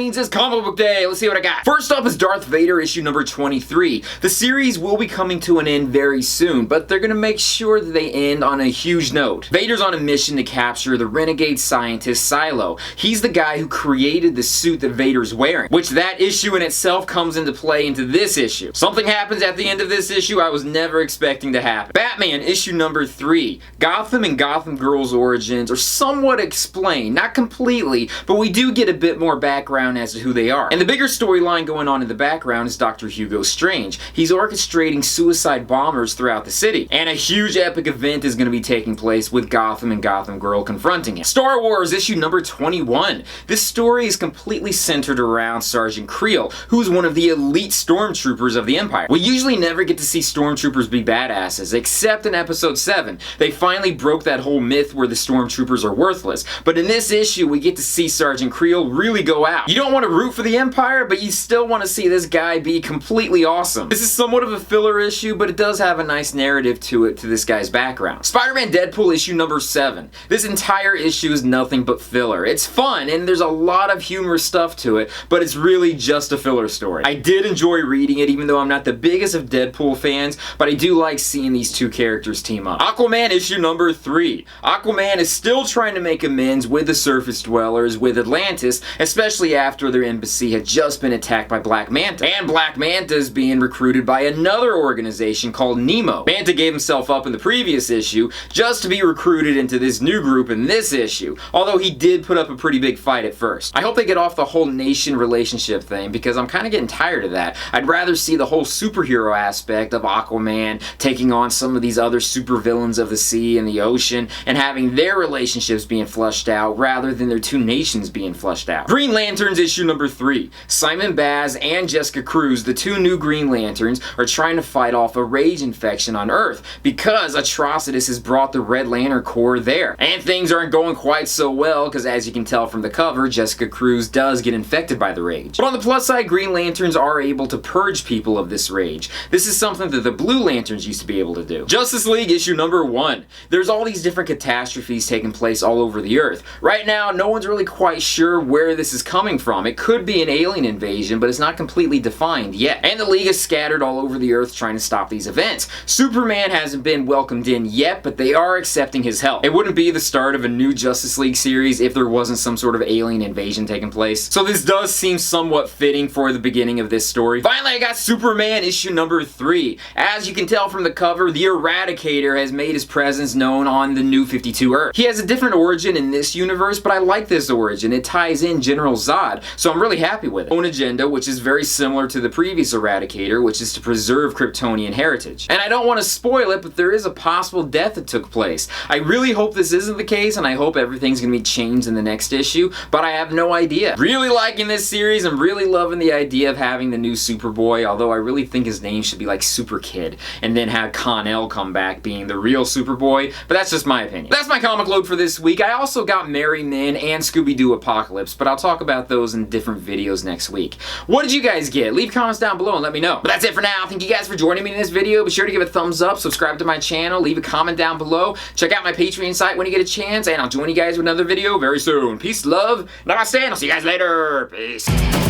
means it's comic book day. Let's see what I got. First up is Darth Vader issue number 23. The series will be coming to an end very soon, but they're gonna make sure that they end on a huge note. Vader's on a mission to capture the renegade scientist Silo. He's the guy who created the suit that Vader's wearing, which that issue in itself comes into play into this issue. Something happens at the end of this issue I was never expecting to happen. Batman issue number 3. Gotham and Gotham Girl's origins are somewhat explained, not completely, but we do get a bit more background as to who they are. And the bigger storyline going on in the background is Dr. Hugo Strange. He's orchestrating suicide bombers throughout the city, and a huge epic event is going to be taking place with Gotham and Gotham Girl confronting him. Star Wars issue number 21. This story is completely centered around Sergeant Creel, who's one of the elite stormtroopers of the Empire. We usually never get to see stormtroopers be badasses, except in episode 7. They finally broke that whole myth where the stormtroopers are worthless, but in this issue we get to see Sergeant Creel really go out. You don't want to root for the Empire, but you still want to see this guy be completely awesome. This is somewhat of a filler issue, but it does have a nice narrative to it, to this guy's background. Spider-Man Deadpool issue number 7. This entire issue is nothing but filler. It's fun, and there's a lot of humorous stuff to it, but it's really just a filler story. I did enjoy reading it, even though I'm not the biggest of Deadpool fans, but I do like seeing these two characters team up. Aquaman issue number 3. Aquaman is still trying to make amends with the surface dwellers with Atlantis, especially after their embassy had just been attacked by Black Manta. And Black Manta is being recruited by another organization called Nemo. Manta gave himself up in the previous issue just to be recruited into this new group in this issue, although he did put up a pretty big fight at first. I hope they get off the whole nation relationship thing, because I'm kind of getting tired of that. I'd rather see the whole superhero aspect of Aquaman taking on some of these other supervillains of the sea and the ocean and having their relationships being fleshed out rather than their two nations being fleshed out. Green Lanterns issue number 3. Simon Baz and Jessica Cruz, the two new Green Lanterns, are trying to fight off a rage infection on Earth because Atrocitus has brought the Red Lantern Corps there. And things aren't going quite so well because, as you can tell from the cover, Jessica Cruz does get infected by the rage. But on the plus side, Green Lanterns are able to purge people of this rage. This is something that the Blue Lanterns used to be able to do. Justice League issue number 1. There's all these different catastrophes taking place all over the Earth. Right now, no one's really quite sure where this is coming from. It could be an alien invasion, but it's not completely defined yet. And the League is scattered all over the Earth trying to stop these events. Superman hasn't been welcomed in yet, but they are accepting his help. It wouldn't be the start of a new Justice League series if there wasn't some sort of alien invasion taking place. So this does seem somewhat fitting for the beginning of this story. Finally, I got Superman issue number 3. As you can tell from the cover, the Eradicator has made his presence known on the New 52 Earth. He has a different origin in this universe, but I like this origin. It ties in General Zod, so I'm really happy with it. Own agenda, which is very similar to the previous Eradicator, which is to preserve Kryptonian heritage. And I don't want to spoil it, but there is a possible death that took place. I really hope this isn't the case, and I hope everything's going to be changed in the next issue, but I have no idea. Really liking this series. I'm really loving the idea of having the new Superboy, although I really think his name should be like Super Kid, and then have Con-El come back being the real Superboy, but that's just my opinion. That's my comic load for this week. I also got Merry Men and Scooby-Doo Apocalypse, but I'll talk about those in different videos next week. What did you guys get? Leave comments down below and let me know. But that's it for now. Thank you guys for joining me in this video. Be sure to give it a thumbs up, subscribe to my channel, leave a comment down below, check out my Patreon site when you get a chance, and I'll join you guys with another video very soon. Peace, love, namaste, and I'll see you guys later. Peace.